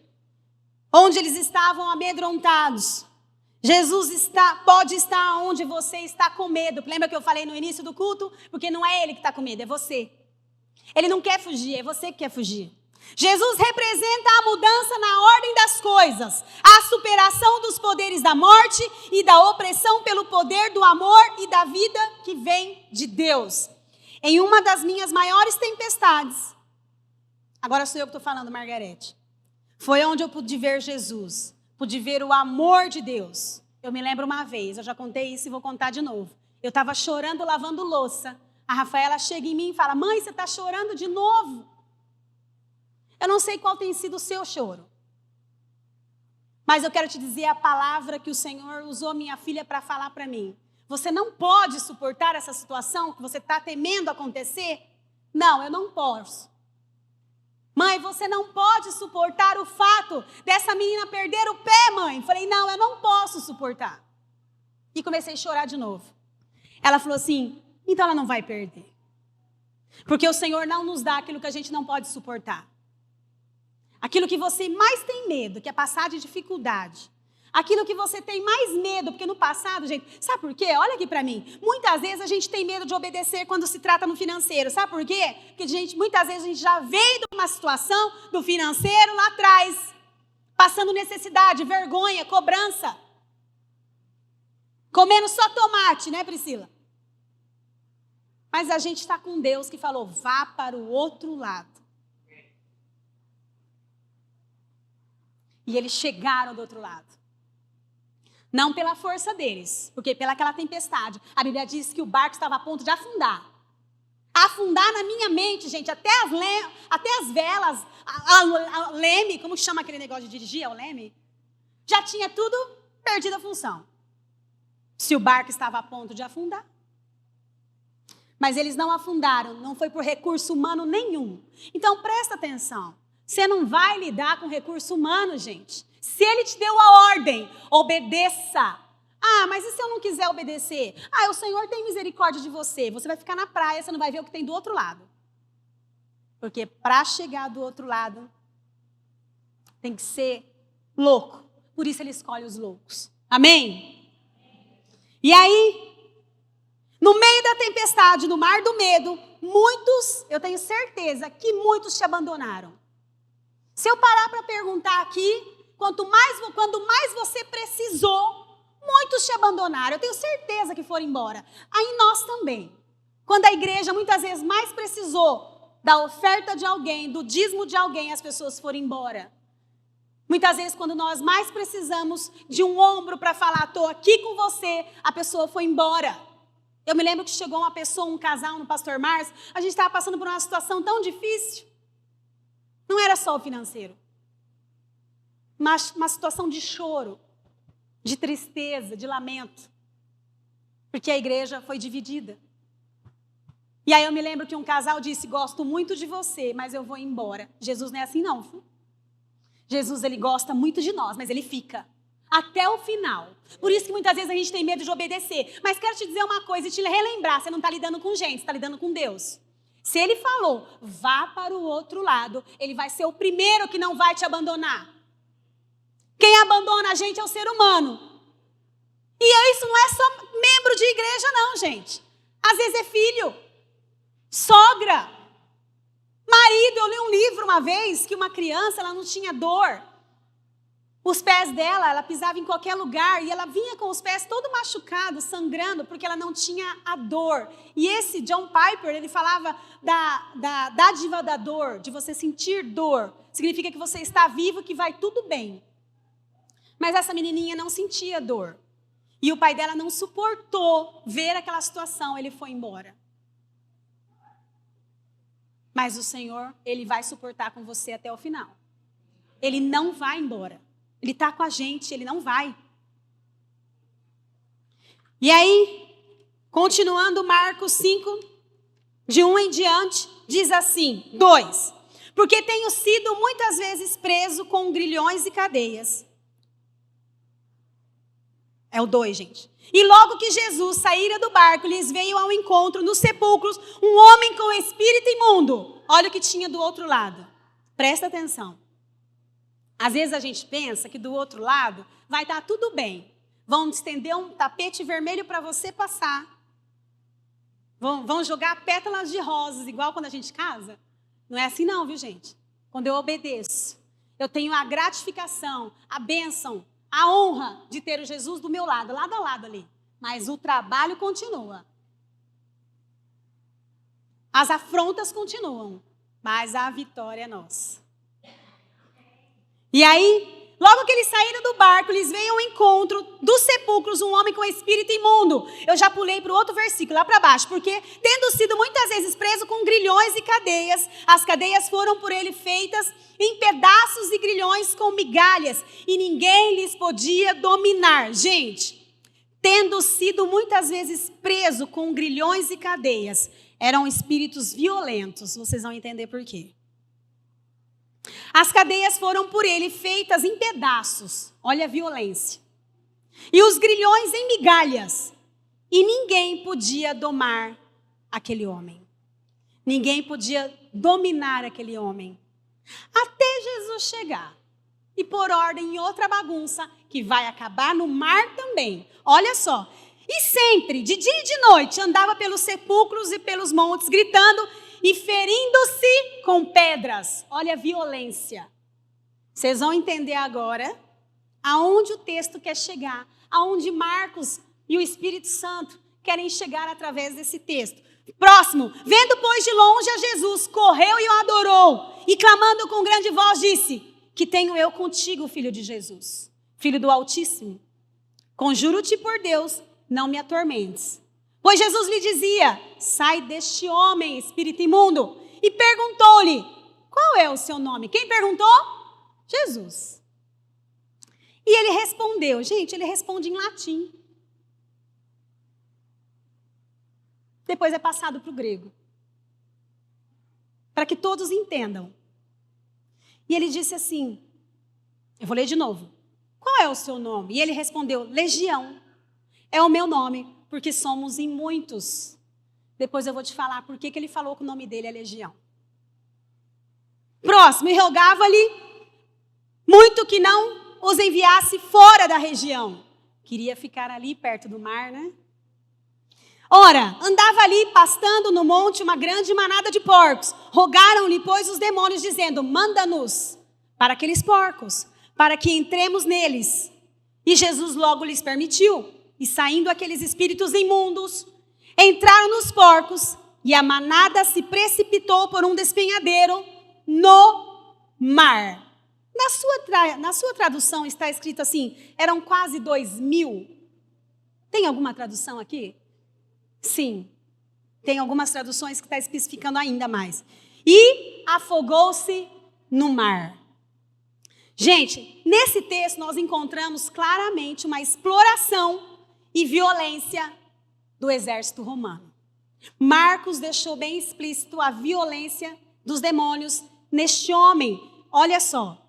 onde eles estavam amedrontados. Jesus pode estar onde você está com medo. Lembra que eu falei no início do culto? Porque não é ele que está com medo, é você. Ele não quer fugir, é você que quer fugir. Jesus representa a mudança na ordem das coisas, a superação dos poderes da morte e da opressão pelo poder do amor e da vida que vem de Deus. Em uma das minhas maiores tempestades, agora sou eu que estou falando, Margarete. Foi onde eu pude ver Jesus. Pude ver o amor de Deus. Eu me lembro uma vez, eu já contei isso e vou contar de novo. Eu estava chorando, lavando louça. A Rafaela chega em mim e fala, mãe, você está chorando de novo? Eu não sei qual tem sido o seu choro. Mas eu quero te dizer a palavra que o Senhor usou minha filha para falar para mim. Você não pode suportar essa situação que você está temendo acontecer? Não, eu não posso. Mãe, você não pode suportar o fato dessa menina perder o pé, mãe. Falei, não, eu não posso suportar. E comecei a chorar de novo. Ela falou assim, então ela não vai perder. Porque o Senhor não nos dá aquilo que a gente não pode suportar. Aquilo que você mais tem medo, que é passar de dificuldade. Aquilo que você tem mais medo, porque no passado, gente, sabe por quê? Olha aqui para mim. Muitas vezes a gente tem medo de obedecer quando se trata no financeiro. Sabe por quê? Porque muitas vezes a gente já veio de uma situação do financeiro lá atrás, passando necessidade, vergonha, cobrança. Comendo só tomate, né, Priscila? Mas a gente está com Deus que falou, vá para o outro lado. E eles chegaram do outro lado. Não pela força deles, porque pelaquela tempestade. A Bíblia diz que o barco estava a ponto de afundar. Afundar na minha mente, gente, até as velas, a leme, como chama aquele negócio de dirigir, é o leme? Já tinha tudo perdido a função. Se o barco estava a ponto de afundar. Mas eles não afundaram, não foi por recurso humano nenhum. Então presta atenção, você não vai lidar com recurso humano, gente. Se ele te deu a ordem, obedeça. Ah, mas e se eu não quiser obedecer? Ah, o Senhor tem misericórdia de você. Você vai ficar na praia, você não vai ver o que tem do outro lado. Porque para chegar do outro lado, tem que ser louco. Por isso ele escolhe os loucos. Amém? E aí, no meio da tempestade, no mar do medo, muitos, eu tenho certeza que muitos te abandonaram. Se eu parar para perguntar aqui, quando mais você precisou, muitos te abandonaram. Eu tenho certeza que foram embora. Aí nós também. Quando a igreja muitas vezes mais precisou, da oferta de alguém, do dízimo de alguém, as pessoas foram embora. Muitas vezes, quando nós mais precisamos de um ombro para falar, estou aqui com você, a pessoa foi embora. Eu me lembro que chegou uma pessoa, um casal no Pastor Márcio, a gente estava passando por uma situação tão difícil. Não era só o financeiro. Mas uma situação de choro, de tristeza, de lamento. Porque a igreja foi dividida. E aí eu me lembro que um casal disse, gosto muito de você, mas eu vou embora. Jesus não é assim não, filho. Jesus, ele gosta muito de nós, mas ele fica até o final. Por isso que muitas vezes a gente tem medo de obedecer. Mas quero te dizer uma coisa e te relembrar, você não está lidando com gente, você está lidando com Deus. Se ele falou, vá para o outro lado, ele vai ser o primeiro que não vai te abandonar. Quem abandona a gente é o ser humano. E isso não é só membro de igreja não, gente. Às vezes é filho, sogra, marido. Eu li um livro uma vez que uma criança, ela não tinha dor. Os pés dela, ela pisava em qualquer lugar e ela vinha com os pés todo machucados, sangrando, porque ela não tinha a dor. E esse John Piper, ele falava da dádiva da dor, de você sentir dor. Significa que você está vivo, que vai tudo bem. Mas essa menininha não sentia dor. E o pai dela não suportou ver aquela situação, ele foi embora. Mas o Senhor, ele vai suportar com você até o final. Ele não vai embora. Ele está com a gente, ele não vai. E aí, continuando Marcos 5, de 1 em diante, diz assim, 2. Porque tenho sido muitas vezes preso com grilhões e cadeias. É o 2, gente. E logo que Jesus saíra do barco, lhes veio ao encontro nos sepulcros um homem com espírito imundo. Olha o que tinha do outro lado. Presta atenção. Às vezes a gente pensa que do outro lado vai estar tudo bem. Vão estender um tapete vermelho para você passar. Vão jogar pétalas de rosas, igual quando a gente casa. Não é assim não, viu, gente? Quando eu obedeço, eu tenho a gratificação, a bênção, a honra de ter o Jesus do meu lado, lado a lado ali. Mas o trabalho continua. As afrontas continuam, mas a vitória é nossa. E aí, logo que eles saíram do barco, eles veio ao encontro dos sepulcros um homem com espírito imundo. Eu já pulei para o outro versículo, lá para baixo. Porque, tendo sido muitas vezes preso com grilhões e cadeias, as cadeias foram por ele feitas em pedaços e grilhões com migalhas, e ninguém lhes podia dominar. Gente, tendo sido muitas vezes preso com grilhões e cadeias, eram espíritos violentos. Vocês vão entender por quê. As cadeias foram por ele feitas em pedaços. Olha a violência. E os grilhões em migalhas. E ninguém podia domar aquele homem. Ninguém podia dominar aquele homem. Até Jesus chegar e pôr ordem em outra bagunça que vai acabar no mar também. Olha só. E sempre, de dia e de noite, andava pelos sepulcros e pelos montes, gritando e ferindo-se com pedras. Olha a violência. Vocês vão entender agora aonde o texto quer chegar, aonde Marcos e o Espírito Santo querem chegar através desse texto. Próximo. Vendo, pois, de longe a Jesus, correu e o adorou, e clamando com grande voz disse, que tenho eu contigo, filho de Jesus, filho do Altíssimo. Conjuro-te por Deus, não me atormentes. Pois Jesus lhe dizia, sai deste homem, espírito imundo. E perguntou-lhe, qual é o seu nome? Quem perguntou? Jesus. E ele respondeu, gente, ele responde em latim. Depois é passado para o grego. Para que todos entendam. E ele disse assim, eu vou ler de novo. Qual é o seu nome? E ele respondeu, Legião. É o meu nome. Porque somos em muitos. Depois eu vou te falar por que ele falou que o nome dele é Legião. Próximo, e rogava-lhe muito que não os enviasse fora da região. Queria ficar ali perto do mar, né? Ora, andava ali pastando no monte uma grande manada de porcos. Rogaram-lhe, pois, os demônios, dizendo, manda-nos para aqueles porcos, para que entremos neles. E Jesus logo lhes permitiu. E saindo aqueles espíritos imundos, entraram nos porcos e a manada se precipitou por um despenhadeiro no mar. Na sua tradução está escrito assim, eram quase 2.000. Tem alguma tradução aqui? Sim. Tem algumas traduções que está especificando ainda mais. E afogou-se no mar. Gente, nesse texto nós encontramos claramente uma exploração e violência do exército romano. Marcos deixou bem explícito a violência dos demônios neste homem. Olha só.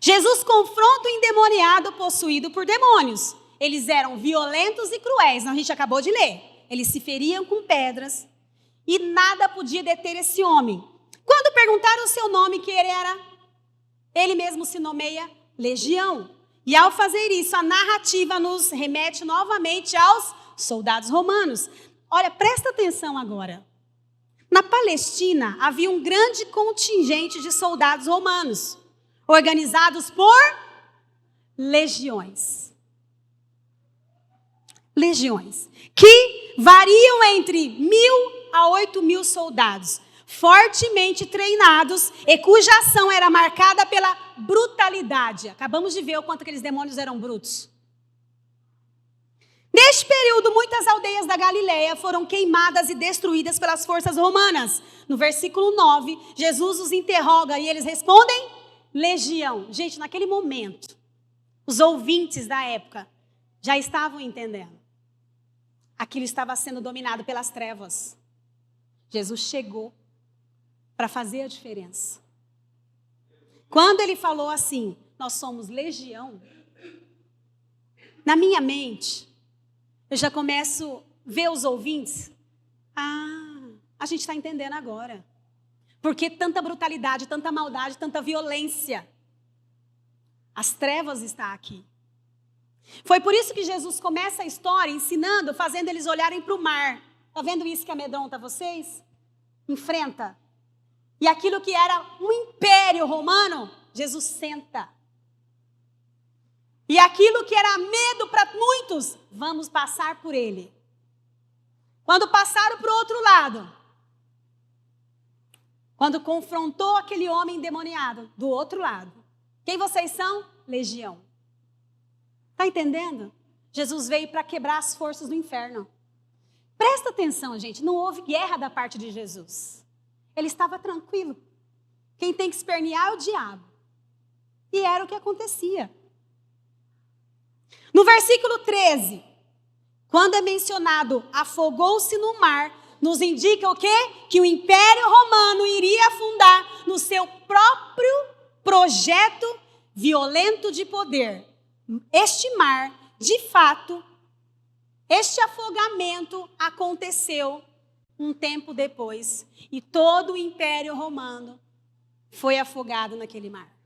Jesus confronta o endemoniado possuído por demônios. Eles eram violentos e cruéis, a gente acabou de ler. Eles se feriam com pedras e nada podia deter esse homem. Quando perguntaram o seu nome, que ele era, ele mesmo se nomeia Legião. E ao fazer isso, a narrativa nos remete novamente aos soldados romanos. Olha, presta atenção agora. Na Palestina, havia um grande contingente de soldados romanos, organizados por legiões. Legiões, que variam entre 1.000 a 8.000 soldados, fortemente treinados e cuja ação era marcada pela brutalidade. Acabamos de ver o quanto aqueles demônios eram brutos. Neste período, muitas aldeias da Galileia foram queimadas e destruídas pelas forças romanas. No versículo 9, Jesus os interroga e eles respondem, legião. Gente, naquele momento, os ouvintes da época já estavam entendendo. Aquilo estava sendo dominado pelas trevas. Jesus chegou para fazer a diferença. Quando ele falou assim, nós somos legião, na minha mente, eu já começo a ver os ouvintes. A gente está entendendo agora. Porque tanta brutalidade, tanta maldade, tanta violência. As trevas estão aqui. Foi por isso que Jesus começa a história ensinando, fazendo eles olharem para o mar. Está vendo isso que amedronta vocês? Enfrenta. E aquilo que era um império romano, Jesus senta. E aquilo que era medo para muitos, vamos passar por ele. Quando passaram para o outro lado, quando confrontou aquele homem endemoniado, do outro lado, quem vocês são? Legião. Está entendendo? Jesus veio para quebrar as forças do inferno. Presta atenção, gente, não houve guerra da parte de Jesus. Ele estava tranquilo. Quem tem que espernear é o diabo. E era o que acontecia. No versículo 13, quando é mencionado afogou-se no mar, nos indica o quê? Que o Império Romano iria afundar no seu próprio projeto violento de poder. Este mar, de fato, este afogamento aconteceu um tempo depois. E todo o Império Romano foi afogado naquele mar.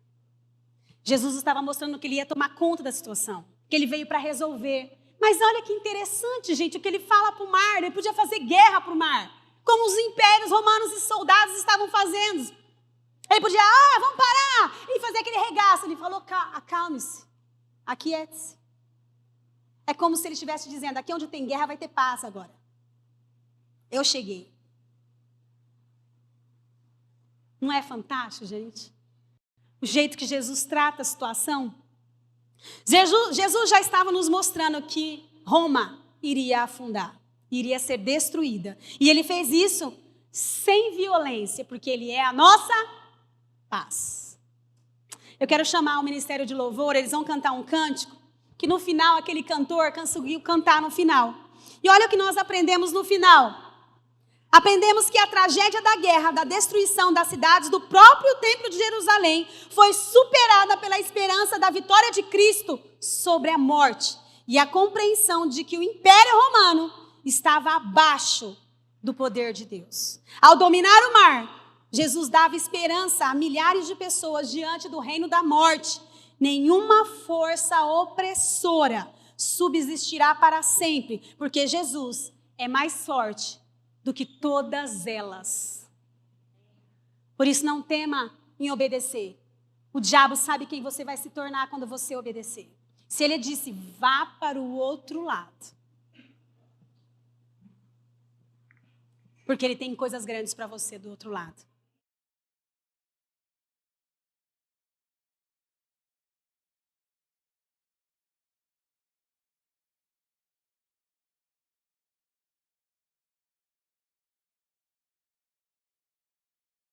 Jesus estava mostrando que ele ia tomar conta da situação, que ele veio para resolver. Mas olha que interessante, gente, o que ele fala para o mar. Ele podia fazer guerra para o mar, como os impérios romanos e soldados estavam fazendo. Ele podia, vamos parar, e fazer aquele regaço. Ele falou, acalme-se, aquiete-se. É como se ele estivesse dizendo, aqui onde tem guerra vai ter paz agora. Eu cheguei. Não é fantástico, gente? O jeito que Jesus trata a situação. Jesus já estava nos mostrando que Roma iria afundar, iria ser destruída. E ele fez isso sem violência, porque ele é a nossa paz. Eu quero chamar o Ministério de Louvor, eles vão cantar um cântico, que no final aquele cantor conseguiu cantar no final. E olha o que nós aprendemos no final. Aprendemos que a tragédia da guerra, da destruição das cidades, do próprio templo de Jerusalém, foi superada pela esperança da vitória de Cristo sobre a morte e a compreensão de que o Império Romano estava abaixo do poder de Deus. Ao dominar o mar, Jesus dava esperança a milhares de pessoas diante do reino da morte. Nenhuma força opressora subsistirá para sempre, porque Jesus é mais forte do que todas elas. Por isso não tema em obedecer. O diabo sabe quem você vai se tornar quando você obedecer. Se ele disse, vá para o outro lado. Porque Ele tem coisas grandes para você do outro lado.